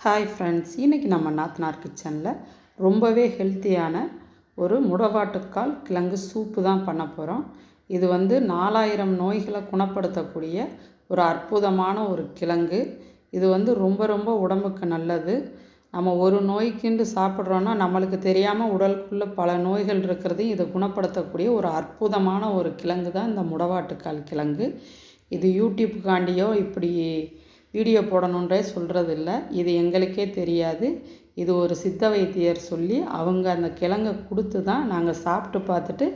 Hi friends, இன்றைக்கி நம்ம நாத்தனார் கிச்சனில் ரொம்பவே ஹெல்த்தியான ஒரு முடவாட்டுக்கால் கிழங்கு சூப்பு தான் பண்ண போகிறோம். இது 4000 நோய்களை குணப்படுத்தக்கூடிய ஒரு அற்புதமான ஒரு கிழங்கு. இது ரொம்ப ரொம்ப உடம்புக்கு நல்லது. நம்ம ஒரு நோய்க்குண்டு சாப்பிட்றோன்னா நம்மளுக்கு தெரியாமல் உடலுக்குள்ளே பல நோய்கள் இருக்கிறதையும் இதை குணப்படுத்தக்கூடிய ஒரு அற்புதமான ஒரு கிழங்கு தான் இந்த முடவாட்டுக்கால் கிழங்கு. இது யூடியூப்புக்காண்டியோ இப்படி வீடியோ போடணுன்றே சொல்கிறது இல்லை. இது எங்களுக்கே தெரியாது. இது ஒரு சித்த வைத்தியர் சொல்லி அவங்க அந்த கிழங்கை கொடுத்து தான் நாங்கள் சாப்பிட்டு பார்த்துட்டு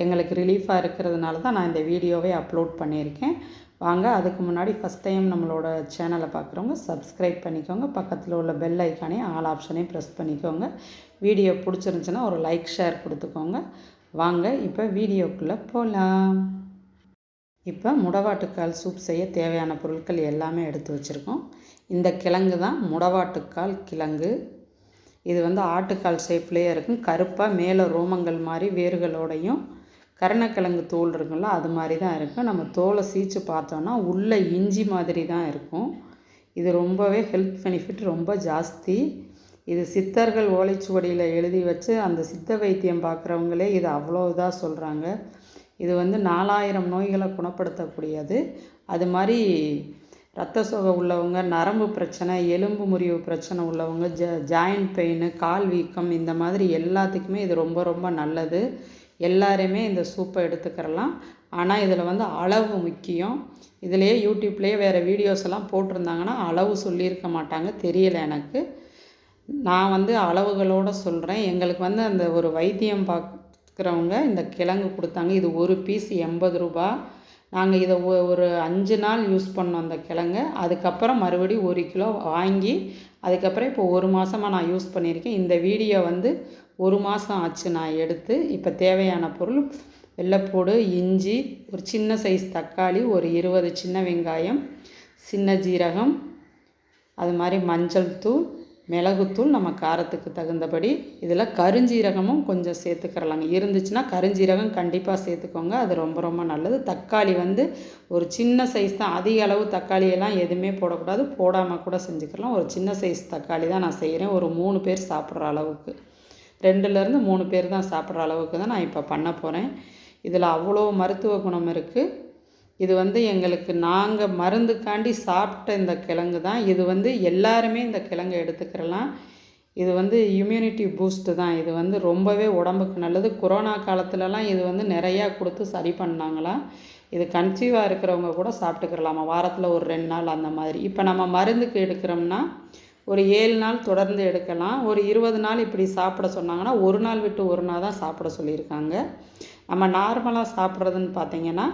எங்களுக்கு ரிலீஃபாக இருக்கிறதுனால தான் நான் இந்த வீடியோவை அப்லோட் பண்ணியிருக்கேன். வாங்க, அதுக்கு முன்னாடி ஃபஸ்ட் டைம் நம்மளோட சேனலை பார்க்குறவங்க சப்ஸ்கிரைப் பண்ணிக்கோங்க. பக்கத்தில் உள்ள பெல் ஐக்கானையும் ஆல் ஆப்ஷனையும் ப்ரெஸ் பண்ணிக்கோங்க. வீடியோ பிடிச்சிருந்துச்சுன்னா ஒரு லைக் ஷேர் கொடுத்துக்கோங்க. வாங்க இப்போ வீடியோக்குள்ளே போகலாம். இப்போ முடவாட்டுக்கால் சூப் செய்ய தேவையான பொருட்கள் எல்லாமே எடுத்து வச்சுருக்கோம். இந்த கிழங்கு தான் முடவாட்டுக்கால் கிழங்கு. இது ஆட்டுக்கால் ஷேப்லேயே இருக்கும். கருப்பாக மேலே ரோமங்கள் மாதிரி வேர்களோடையும் கருணக்கிழங்கு தோல் இருக்குங்களா அது மாதிரி தான் இருக்கும். நம்ம தோலை சீச்சு பார்த்தோன்னா உள்ளே இஞ்சி மாதிரி தான் இருக்கும். இது ரொம்பவே ஹெல்த் பெனிஃபிட் ரொம்ப ஜாஸ்தி. இது சித்தர்கள் ஓலைச்சுவடியில் எழுதி வச்சு அந்த சித்த வைத்தியம் பார்க்குறவங்களே இது அவ்வளோ இதாக சொல்கிறாங்க. இது 4000 நோய்களை குணப்படுத்தக்கூடியது. அது மாதிரி இரத்த சோகை உள்ளவங்க, நரம்பு பிரச்சனை, எலும்பு முறிவு பிரச்சனை உள்ளவங்க, ஜாயிண்ட் பெயின், கால் வீக்கம், இந்த மாதிரி எல்லாத்துக்குமே இது ரொம்ப ரொம்ப நல்லது. எல்லாருமே இந்த சூப்பை எடுத்துக்கிறலாம். ஆனால் இதில் அளவு முக்கியம். இதிலேயே யூடியூப்லேயே வேறு வீடியோஸ் எல்லாம் போட்டிருந்தாங்கன்னா அளவு சொல்லியிருக்க மாட்டாங்க, தெரியலை எனக்கு. நான் அளவுகளோடு சொல்கிறேன். எங்களுக்கு அந்த ஒரு வைத்தியம் பார்க்குறவங்க இந்த கிழங்கு கொடுத்தாங்க. இது ஒரு பீஸ் 80 ரூபா. நாங்கள் இதை ஒரு 5 நாள் யூஸ் பண்ணோம் அந்த கிழங்கு. அதுக்கப்புறம் மறுபடியும் 1 கிலோ வாங்கி அதுக்கப்புறம் இப்போ 1 மாதமாக நான் யூஸ் பண்ணியிருக்கேன். இந்த வீடியோ 1 மாதம் ஆச்சு நான் எடுத்து. இப்போ தேவையான பொருள்: வெள்ளைப்பூடு, இஞ்சி, ஒரு சின்ன சைஸ் தக்காளி, ஒரு 20 சின்ன வெங்காயம், சின்ன ஜீரகம், அது மாதிரி மஞ்சள் தூள், மிளகுத்தூள் நம்ம காரத்துக்கு தகுந்தபடி. இதில் கருஞ்சீரகமும் கொஞ்சம் சேர்த்துக்கிறலாங்க. இருந்துச்சுன்னா கருஞ்சீரகம் கண்டிப்பாக சேர்த்துக்கோங்க, அது ரொம்ப ரொம்ப நல்லது. தக்காளி ஒரு சின்ன சைஸ் தான். அதிக அளவு தக்காளியெல்லாம் எதுவுமே போடக்கூடாது, போடாமல் கூட செஞ்சுக்கலாம். ஒரு சின்ன சைஸ் தக்காளி தான் நான் செய்கிறேன். ஒரு 3 பேர் சாப்பிட்ற அளவுக்கு, 2லேருந்து 3 பேர் தான் சாப்பிட்ற அளவுக்கு தான் நான் இப்போ பண்ண போகிறேன். இதில் அவ்வளோ மருத்துவ குணம் இருக்குது. இது எங்களுக்கு நாங்கள் மருந்துக்காண்டி சாப்பிட்ட இந்த கிழங்கு தான். இது எல்லாருமே இந்த கிழங்கை எடுத்துக்கிறலாம். இது இம்யூனிட்டி பூஸ்ட்டு தான். இது ரொம்பவே உடம்புக்கு நல்லது. கொரோனா காலத்துலலாம் இது நிறையா கொடுத்து சரி பண்ணாங்களாம். இது கன்சீவாக இருக்கிறவங்க கூட சாப்பிட்டுக்கிறலாமா, வாரத்தில் ஒரு 2 நாள் அந்த மாதிரி. இப்போ நம்ம மருந்துக்கு எடுக்கிறோம்னா ஒரு 7 நாள் தொடர்ந்து எடுக்கலாம். ஒரு 20 நாள் இப்படி சாப்பிட சொன்னாங்கன்னா 1 நாள் விட்டு 1 நாள் தான் சாப்பிட சொல்லியிருக்காங்க. நம்ம நார்மலாக சாப்பிட்றதுன்னு பார்த்திங்கன்னா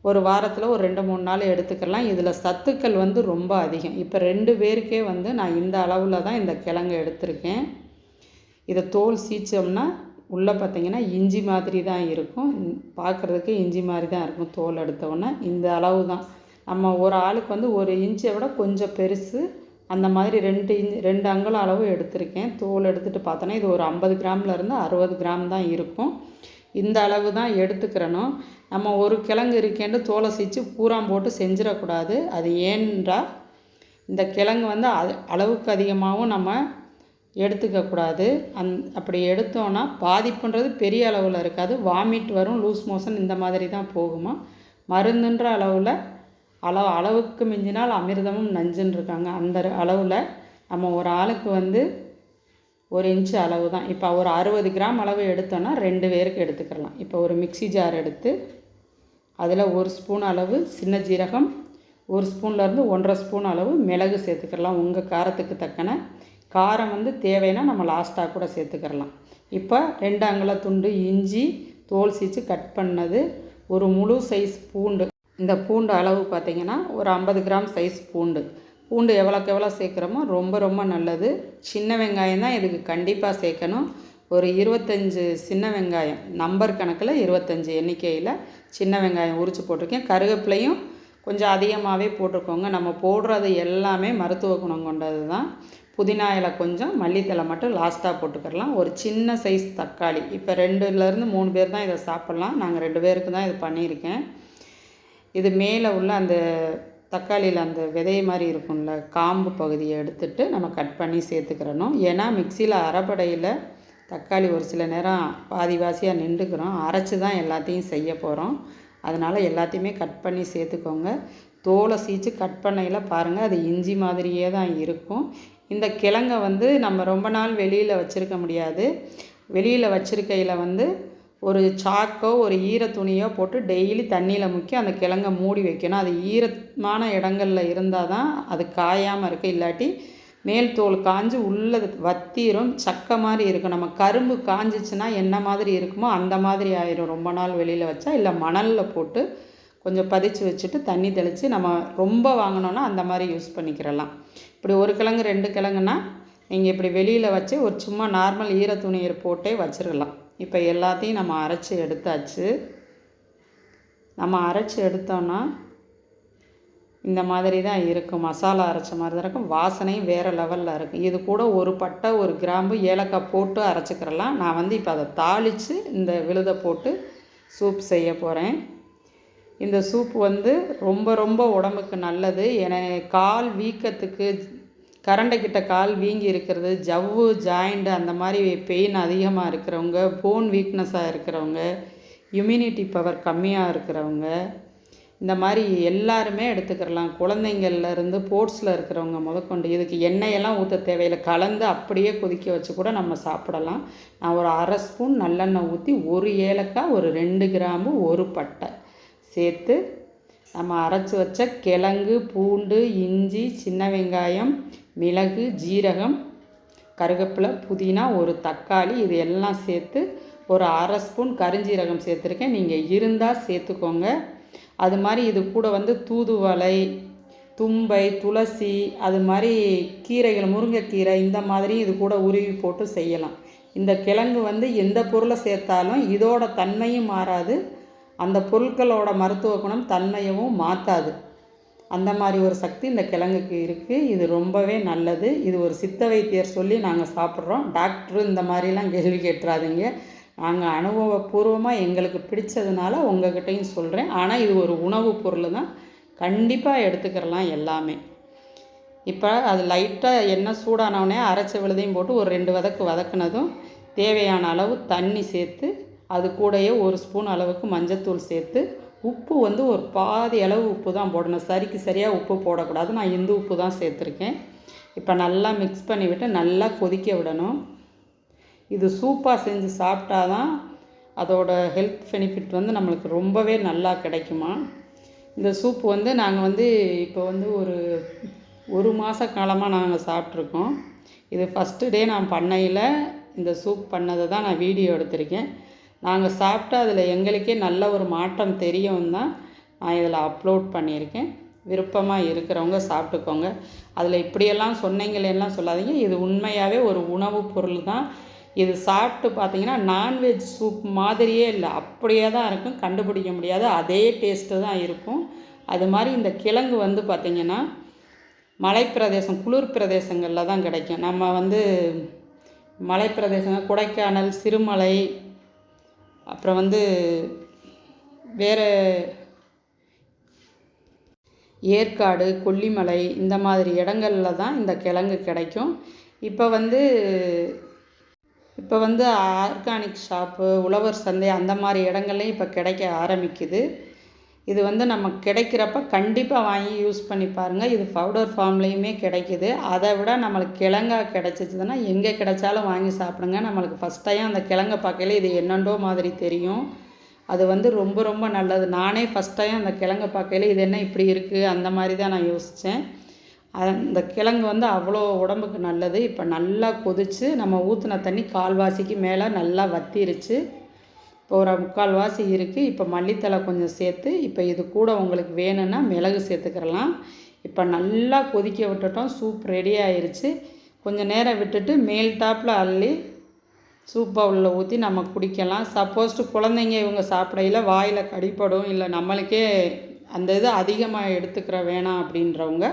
ஒரு வாரத்தில் ஒரு 2-3 நாள் எடுத்துக்கலாம். இதில் சத்துக்கள் ரொம்ப அதிகம். இப்போ 2 பேருக்கே நான் இந்த அளவில் தான் இந்த கிழங்கு எடுத்திருக்கேன். இதை தோல் சீச்சோம்னா உள்ளே பார்த்திங்கன்னா இஞ்சி மாதிரி தான் இருக்கும். பார்க்குறதுக்கு இஞ்சி மாதிரி தான் இருக்கும். தோல் எடுத்தோன்னே இந்த அளவு தான். நம்ம ஒரு ஆளுக்கு 1 இன்ச்சை விட கொஞ்சம் பெருசு அந்த மாதிரி 2 அங்குலம் அளவு எடுத்திருக்கேன். தோல் எடுத்துகிட்டு பார்த்தோன்னா இது ஒரு 50 கிராம்லேருந்து 60 கிராம் தான் இருக்கும். இந்த அளவு தான் எடுத்துக்கிறணும். நம்ம ஒரு கிழங்கு இருக்கேன்னு தோலை சீச்சு பூராம் போட்டு செஞ்சிடக்கூடாது. அது ஏனென்றால் இந்த கிழங்கு அளவுக்கு அதிகமாகவும் நம்ம எடுத்துக்கக்கூடாது. அப்படி எடுத்தோன்னா பாதிப்புன்றது பெரிய அளவில் இருக்காது. வாமிட் வரும், லூஸ் மோஷன் இந்த மாதிரி தான் போகுமா. மருந்துன்ற அளவில் அளவுக்கு மிஞ்சினால் அமிர்தமும் நஞ்சுன்னு இருக்காங்க. அந்த அளவில் நம்ம ஒரு ஆளுக்கு 1 இன்ச்சு அளவு தான். இப்போ ஒரு 60 கிராம் அளவு எடுத்தோன்னா 2 பேருக்கு எடுத்துக்கலாம். இப்போ ஒரு மிக்ஸி ஜார் எடுத்து அதில் 1 ஸ்பூன் அளவு சின்ன ஜீரகம், 1 ஸ்பூன்லேருந்து 1.5 ஸ்பூன் அளவு மிளகு சேர்த்துக்கலாம். உங்கள் காரத்துக்கு தக்கன. காரம் தேவைன்னா நம்ம லாஸ்ட்டாக கூட சேர்த்துக்கிறலாம். இப்போ 2 அங்குல துண்டு இஞ்சி தோல் சீச்சு கட் பண்ணது, ஒரு முழு சைஸ் பூண்டு. இந்த பூண்டு அளவு பார்த்திங்கன்னா ஒரு 50 கிராம் சைஸ் பூண்டு. பூண்டு எவ்வளோக்கு எவ்வளோ சேர்க்குறோமோ ரொம்ப ரொம்ப நல்லது. சின்ன வெங்காயம் தான் இதுக்கு கண்டிப்பாக சேர்க்கணும். ஒரு 25 சின்ன வெங்காயம், நம்பர் கணக்கில் 25 எண்ணிக்கையில் சின்ன வெங்காயம் உரித்து போட்டிருக்கேன். கருவேப்பிலையும் கொஞ்சம் அதிகமாகவே போட்டிருக்கோங்க. நம்ம போடுறது எல்லாமே மருத்துவ குணம் கொண்டது தான். புதினா இலை கொஞ்சம், மல்லித்தலை மட்டும் லாஸ்ட்டாக போட்டுக்கிறலாம். ஒரு சின்ன சைஸ் தக்காளி. இப்போ 2லேருந்து 3 பேர் தான் இதை சாப்பிட்லாம். நாங்கள் 2 பேருக்கு தான் இது பண்ணியிருக்கேன். இது மேலே உள்ள அந்த தக்காளியில் அந்த விதை மாதிரி இருக்கும்ல, காம்பு பகுதியை எடுத்துட்டு நம்ம கட் பண்ணி சேர்த்துக்கிறணும். ஏன்னா மிக்சியில் அரைப்படையில் தக்காளி ஒரு சில நேரம் பாதிவாசியாக நின்றுக்கிறோம். அரைச்சி தான் எல்லாத்தையும் செய்ய போகிறோம். அதனால் எல்லாத்தையுமே கட் பண்ணி சேர்த்துக்கோங்க. தோலை சீச்சு கட் பண்ணையில் பாருங்கள், அது இஞ்சி மாதிரியே தான் இருக்கும். இந்த கிழங்கை வந்து நம்ம ரொம்ப நாள் வெளியில் வச்சுருக்க முடியாது. வெளியில் வச்சுருக்கையில் வந்து ஒரு சாக்கோ ஒரு ஈர துணியோ போட்டு டெய்லி தண்ணியில் முக்கி அந்த கிழங்கை மூடி வைக்கணும். அது ஈரமான இடங்களில் இருந்தால் தான் அது காயாமல் இருக்குது. இல்லாட்டி மேல் தோல் காஞ்சு உள்ளது வத்திரும், சக்கை மாதிரி இருக்கும். நம்ம கரும்பு காஞ்சிச்சுன்னா என்ன மாதிரி இருக்குமோ அந்த மாதிரி ஆயிரும் ரொம்ப நாள் வெளியில் வச்சா. இல்லை மணலில் போட்டு கொஞ்சம் பதிச்சு வச்சுட்டு தண்ணி தெளித்து நம்ம ரொம்ப வாங்கினோன்னா அந்த மாதிரி யூஸ் பண்ணிக்கிறலாம். இப்படி ஒரு கிழங்கு 2 கிழங்குன்னா நீங்கள் இப்படி வெளியில் வச்சு ஒரு சும்மா நார்மல் ஈர துணியை போட்டே வச்சிடலாம். இப்போ எல்லாத்தையும் நம்ம அரைச்சி எடுத்தாச்சு. நம்ம அரைச்சி எடுத்தோன்னா இந்த மாதிரி தான் இருக்கும். மசாலா அரைச்ச மாதிரி தான் இருக்கும். வாசனையும் வேறு லெவலில் இருக்கும். இது கூட ஒரு பட்டை, ஒரு கிராம்பு, ஏலக்காய் போட்டு அரைச்சிக்கிறலாம். நான் வந்து இப்போ அதை தாளித்து இந்த விழுதை போட்டு சூப் செய்ய போகிறேன். இந்த சூப் வந்து ரொம்ப ரொம்ப உடம்புக்கு நல்லது. ஏன்னா கால் வீக்கத்துக்கு, கரண்டைக்கிட்ட கால் வீங்கி இருக்கிறது, ஜவ்வு ஜாயிண்ட் அந்த மாதிரி பெயின் அதிகமாக இருக்கிறவங்க, போன் வீக்னஸாக இருக்கிறவங்க, இம்யூனிட்டி பவர் கம்மியாக இருக்கிறவங்க, இந்த மாதிரி எல்லாருமே எடுத்துக்கிறலாம். குழந்தைங்கள்லேருந்து ஸ்போர்ட்ஸில் இருக்கிறவங்க முதற்கொண்டு. இதுக்கு எண்ணெயெல்லாம் ஊற்ற தேவையில்லை. கலந்து அப்படியே கொதிக்க வச்சு கூட நம்ம சாப்பிடலாம். நான் ஒரு 1/2 ஸ்பூன் நல்லெண்ணெய் ஊற்றி 1 ஏலக்காய், ஒரு 2 கிராம்பு, 1 பட்டை சேர்த்து நம்ம அரைச்சி வச்ச கிழங்கு, பூண்டு, இஞ்சி, சின்ன வெங்காயம், மிளகு, ஜீரகம், கருவேப்பிலை, புதினா, ஒரு தக்காளி, இது எல்லாம் சேர்த்து ஒரு 1/2 ஸ்பூன் கருஞ்சீரகம் சேர்த்துருக்கேன். நீங்கள் இருந்தால் சேர்த்துக்கோங்க. அது மாதிரி இது கூட வந்து தூதுவளை, தும்பை, துளசி, அது மாதிரி கீரைகள், முருங்கைக்கீரை இந்த மாதிரி இது கூட உருவி போட்டு செய்யலாம். இந்த கிழங்கு வந்து எந்த பொருளை சேர்த்தாலும் இதோட தன்மையும் மாறாது, அந்த பொருட்களோட மருத்துவ குணம் தன்மையவும் மாற்றாது. அந்த மாதிரி ஒரு சக்தி இந்த கிழங்குக்கு இருக்குது. இது ரொம்பவே நல்லது. இது ஒரு சித்த வைத்தியர் சொல்லி நாங்கள் சாப்பிட்றோம். டாக்டரு இந்த மாதிரிலாம் கேள்வி கேட்டுறாதீங்க. நாங்கள் அனுபவபூர்வமாக எங்களுக்கு பிடிச்சதுனால உங்கள்கிட்டையும் சொல்கிறேன். ஆனால் இது ஒரு உணவு பொருள் தான். கண்டிப்பாக எடுத்துக்கிறலாம் எல்லாமே. இப்போ அது லைட்டாக எண்ணெய் சூடானவுடனே அரைச்ச விழுதையும் போட்டு ஒரு 2 வதக்கு வதக்குனதும் தேவையான அளவு தண்ணி சேர்த்து அது கூடயே 1 ஸ்பூன் அளவுக்கு மஞ்சத்தூள் சேர்த்து, உப்பு வந்து ஒரு பாதி அளவு உப்பு தான் போடணும். சரிக்கு சரியாக உப்பு போடக்கூடாது. நான் இந்து உப்பு தான் சேர்த்துருக்கேன். இப்போ நல்லா மிக்ஸ் பண்ணி விட்டு நல்லா கொதிக்க விடணும். இது சூப்பாக செஞ்சு சாப்பிட்டா தான் அதோட ஹெல்த் பெனிஃபிட் வந்து நம்மளுக்கு ரொம்பவே நல்லா கிடைக்குமா. இந்த சூப் வந்து நாங்கள் வந்து இப்போ வந்து ஒரு மாத காலமாக நாங்கள் சாப்பிட்ருக்கோம். இது ஃபஸ்ட்டு டே நான் பண்ணையில் இந்த சூப் பண்ணதை தான் நான் வீடியோ எடுத்திருக்கேன். நாங்கள் சாப்பிட்டு அதில் எங்களுக்கே நல்ல ஒரு மாற்றம் தெரியும் தான் நான் இதில் அப்லோட் பண்ணியிருக்கேன். விருப்பமாக இருக்கிறவங்க சாப்பிட்டுக்கோங்க. அதில் இப்படியெல்லாம் சொன்னீங்களேலாம் சொல்லாதீங்க. இது உண்மையாகவே ஒரு உணவு பொருள் தான். இது சாப்பிட்டு பார்த்தீங்கன்னா நான்வெஜ் சூப் மாதிரியே இல்லை, அப்படியே தான் இருக்கும். கண்டுபிடிக்க முடியாது, அதே டேஸ்ட்டு தான் இருக்கும். அது மாதிரி இந்த கிழங்கு வந்து பார்த்திங்கன்னா மலைப்பிரதேசம், குளிர் பிரதேசங்களில் தான் கிடைக்கும். நம்ம வந்து மலைப்பிரதேசங்கள் கொடைக்கானல், சிறுமலை, அப்புறம் வந்து வேறு ஏற்காடு, கொல்லிமலை இந்த மாதிரி இடங்களில் தான் இந்த கிழங்கு கிடைக்கும். இப்போ வந்து ஆர்கானிக் ஷாப்பு, உழவர் சந்தை அந்த மாதிரி இடங்கள்லையும் இப்போ கிடைக்க ஆரம்பிக்குது. இது வந்து நம்ம கிடைக்கிறப்ப கண்டிப்பாக வாங்கி யூஸ் பண்ணி பாருங்கள். இது பவுடர் ஃபார்ம்லேயுமே கிடைக்கிது. அதை விட நம்மளுக்கு கிழங்கா கிடச்சிச்சிதுன்னா எங்கே கிடைச்சாலும் வாங்கி சாப்பிடுங்க. நம்மளுக்கு ஃபஸ்ட் டைம் அந்த கிழங்கை பார்க்கையில இது என்னென்னோ மாதிரி தெரியும். அது வந்து ரொம்ப ரொம்ப நல்லது. நானே ஃபஸ்ட் டைம் அந்த கிழங்கை பார்க்கையில இது என்ன இப்படி இருக்குது அந்த மாதிரி தான் நான் யோசித்தேன். அந்த கிழங்கு வந்து அவ்வளோ உடம்புக்கு நல்லது. இப்போ நல்லா கொதித்து நம்ம ஊற்றின தண்ணி கால்வாசிக்கு மேலே நல்லா வத்திருச்சு. இப்போ ஒரு 3/4 வாசி இருக்குது. இப்போ மல்லித்தழை கொஞ்சம் சேர்த்து, இப்போ இது கூட உங்களுக்கு வேணும்னா மிளகு சேர்த்துக்கிறலாம். இப்போ நல்லா கொதிக்க விட்டுட்டோம். சூப் ரெடி ஆயிடுச்சு. கொஞ்சம் நேரம் விட்டுட்டு மேல் டாப்பில் அள்ளி சூப் பவுலில் ஊற்றி நம்ம குடிக்கலாம். சப்போஸ்ட்டு குழந்தைங்க இவங்க சாப்பிடையில் வாயில் கடிப்படும், இல்லை நம்மளுக்கே அந்த இது அதிகமாக எடுத்துக்கிற வேணாம் அப்படின்றவங்க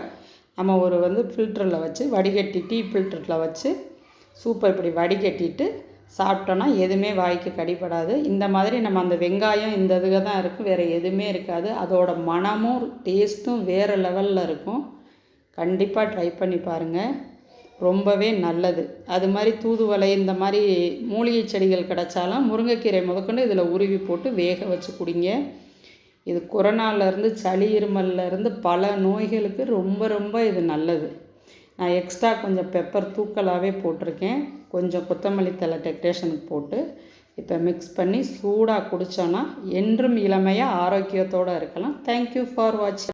நம்ம ஃபில்டரில் வச்சு வடிகட்டி, டீ ஃபில்டரில் வச்சு சூப்பை இப்படி வடிகட்டிட்டு சாப்பிட்டோன்னா எதுவுமே வாய்க்கு கடிப்படாது. இந்த மாதிரி நம்ம அந்த வெங்காயம் இந்த இதுக தான் இருக்குது, வேறு எதுவுமே இருக்காது. அதோட மணமும் டேஸ்ட்டும் வேறு லெவலில் இருக்கும். கண்டிப்பாக ட்ரை பண்ணி பாருங்கள், ரொம்பவே நல்லது. அது மாதிரி தூதுவளை இந்த மாதிரி மூலிகை செடிகள் கிடச்சாலும் முருங்கைக்கீரை முதற்கொண்டு இதில் உருவி போட்டு வேக வச்சு குடிங்க. இது கொரோனாலேருந்து சளி இருமல்லேருந்து பல நோய்களுக்கு ரொம்ப ரொம்ப இது நல்லது. நான் எக்ஸ்ட்ரா கொஞ்சம் பெப்பர் தூக்கலாகவே போட்டிருக்கேன், கொஞ்சம் கொத்தமல்லி தழை டெக்கரேஷனுக்கு போட்டு இப்போ மிக்ஸ் பண்ணி சூடாக குடித்தோன்னா என்றும் இளமையாக ஆரோக்கியத்தோடு இருக்கலாம். தேங்க்யூ ஃபார் வாட்சிங்.